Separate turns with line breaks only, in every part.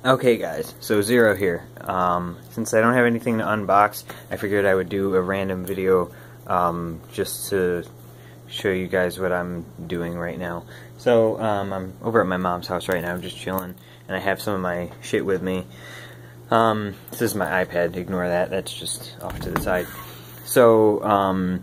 Okay guys, so Zero here. Since I don't have anything to unbox, I figured I would do a random video just to show you guys what I'm doing right now. So I'm over at my mom's house right now, just chilling, and I have some of my shit with me. This is my iPad, ignore that, that's just off to the side. So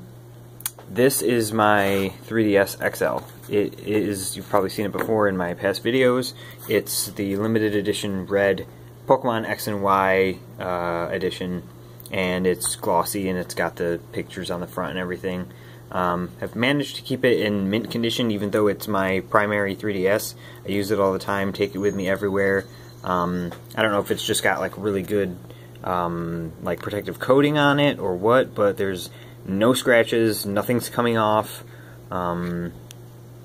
this is my 3DS XL. It is, you've probably seen it before in my past videos. It's the limited edition red Pokemon X and Y edition, and it's glossy and it's got the pictures on the front and everything. I've managed to keep it in mint condition even though it's my primary 3DS. I use it all the time, take it with me everywhere. I don't know if it's just got like really good like protective coating on it or what, but there's no scratches, nothing's coming off.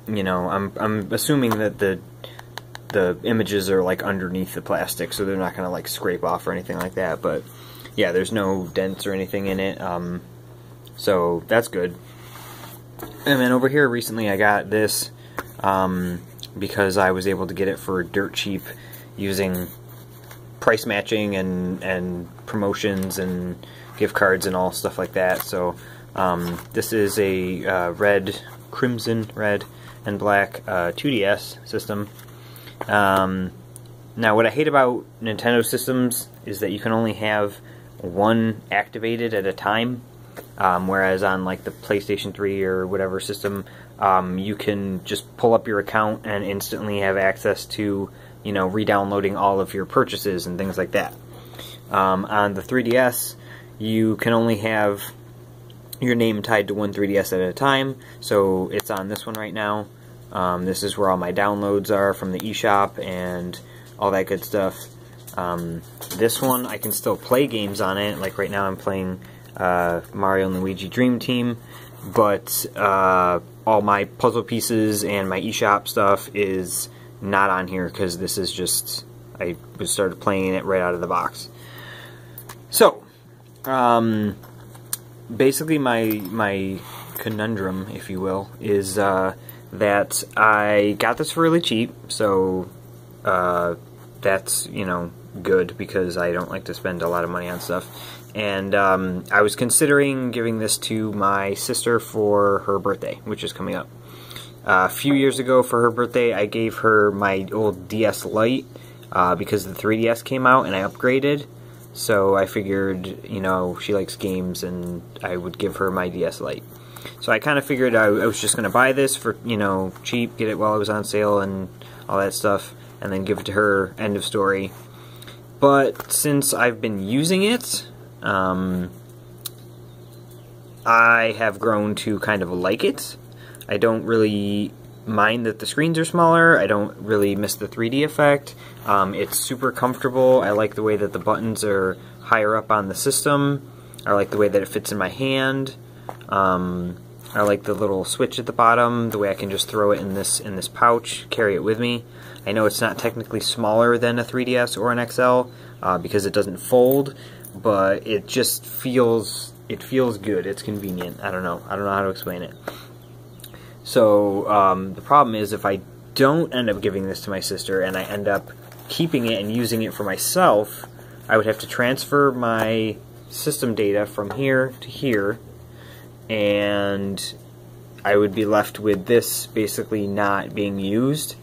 You know, I'm assuming that the images are like underneath the plastic, so they're not gonna like scrape off or anything like that. But yeah, there's no dents or anything in it, so that's good. And then over here recently I got this because I was able to get it for dirt cheap using price matching and promotions and gift cards and all stuff like that. So this is a crimson red and black 2DS system. Now what I hate about Nintendo systems is that you can only have one activated at a time, whereas on like the PlayStation 3 or whatever system, you can just pull up your account and instantly have access to, you know, re-downloading all of your purchases and things like that. On the 3DS, you can only have your name tied to one 3DS at a time, so it's on this one right now. This is where all my downloads are from the eShop and all that good stuff. This one, I can still play games on it, like right now I'm playing Mario & Luigi Dream Team, but all my puzzle pieces and my eShop stuff is not on here because this is just, I started playing it right out of the box. So, basically my conundrum, if you will, is that I got this for really cheap, so that's, you know, good because I don't like to spend a lot of money on stuff. And I was considering giving this to my sister for her birthday, which is coming up. A few years ago for her birthday, I gave her my old DS Lite because the 3DS came out and I upgraded. So I figured, you know, she likes games and I would give her my DS Lite. So I kind of figured I was just going to buy this for, you know, cheap, get it while it was on sale and all that stuff, and then give it to her, end of story. But since I've been using it, I have grown to kind of like it. I don't really mind that the screens are smaller. I don't really miss the 3D effect. It's super comfortable. I like the way that the buttons are higher up on the system. I like the way that it fits in my hand. I like the little switch at the bottom, the way I can just throw it in this pouch, carry it with me. I know it's not technically smaller than a 3DS or an XL because it doesn't fold, but it just feels good. It's convenient. I don't know how to explain it. So the problem is if I don't end up giving this to my sister and I end up keeping it and using it for myself, I would have to transfer my system data from here to here, and I would be left with this basically not being used.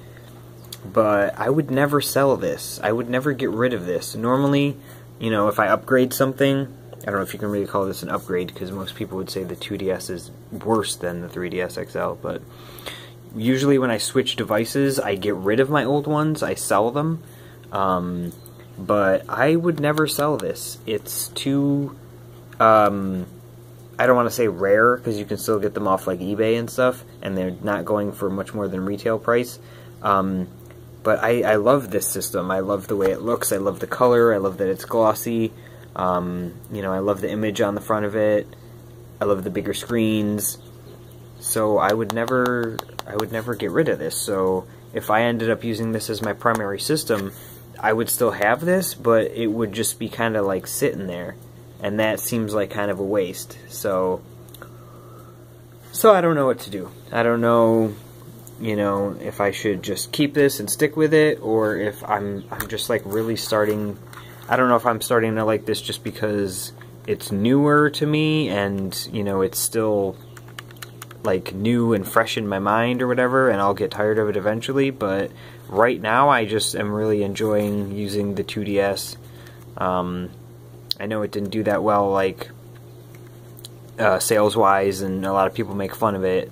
But I would never sell this. I would never get rid of this. Normally, you know, if I upgrade something, I don't know if you can really call this an upgrade because most people would say the 2DS is worse than the 3DS XL, but usually when I switch devices, I get rid of my old ones, I sell them, but I would never sell this. It's too, I don't want to say rare because you can still get them off like eBay and stuff, and they're not going for much more than retail price. But I love this system. I love the way it looks. I love the color. I love that it's glossy. You know, I love the image on the front of it. I love the bigger screens. So I would never get rid of this. So if I ended up using this as my primary system, I would still have this, but it would just be kind of like sitting there. And that seems like kind of a waste. So I don't know what to do. I don't know you know, if I should just keep this and stick with it, or if I'm just like really starting. I don't know if I'm starting to like this just because it's newer to me, and you know, it's still like new and fresh in my mind or whatever, and I'll get tired of it eventually. But right now, I just am really enjoying using the 2DS. I know it didn't do that well, like sales-wise, and a lot of people make fun of it.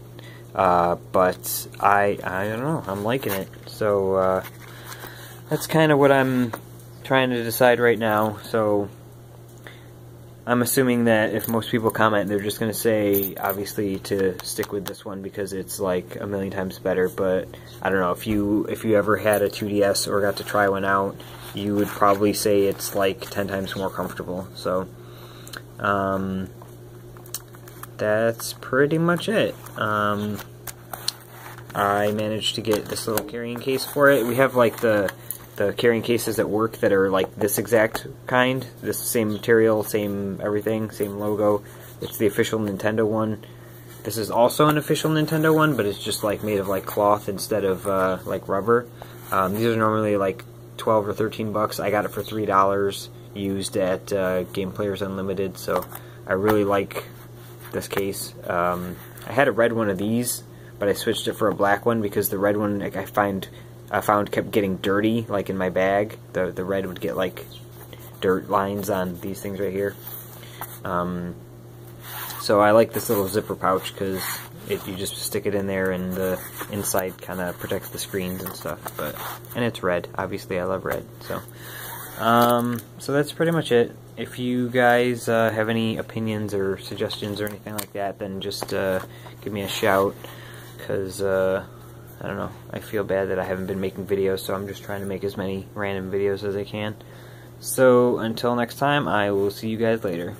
But I don't know, I'm liking it. So that's kind of what I'm trying to decide right now. So I'm assuming that if most people comment, they're just going to say, obviously, to stick with this one because it's like a million times better. But I don't know, if you ever had a 2DS or got to try one out, you would probably say it's like 10 times more comfortable. So that's pretty much it. I managed to get this little carrying case for it. We have like the carrying cases at work that are like this exact kind, this same material, same everything, same logo. It's the official Nintendo one. This is also an official Nintendo one, but it's just like made of like cloth instead of like rubber. These are normally like 12 or 13 bucks. I got it for $3 used at Game Players Unlimited, so I really like this case. I had a red one of these, but I switched it for a black one because the red one, like, I found kept getting dirty, like in my bag. The red would get like dirt lines on these things right here. So I like this little zipper pouch because you just stick it in there, and the inside kind of protects the screens and stuff. And it's red. Obviously, I love red. So that's pretty much it. If you guys have any opinions or suggestions or anything like that, then just give me a shout, because I don't know, I feel bad that I haven't been making videos, so I'm just trying to make as many random videos as I can. So until next time, I will see you guys later.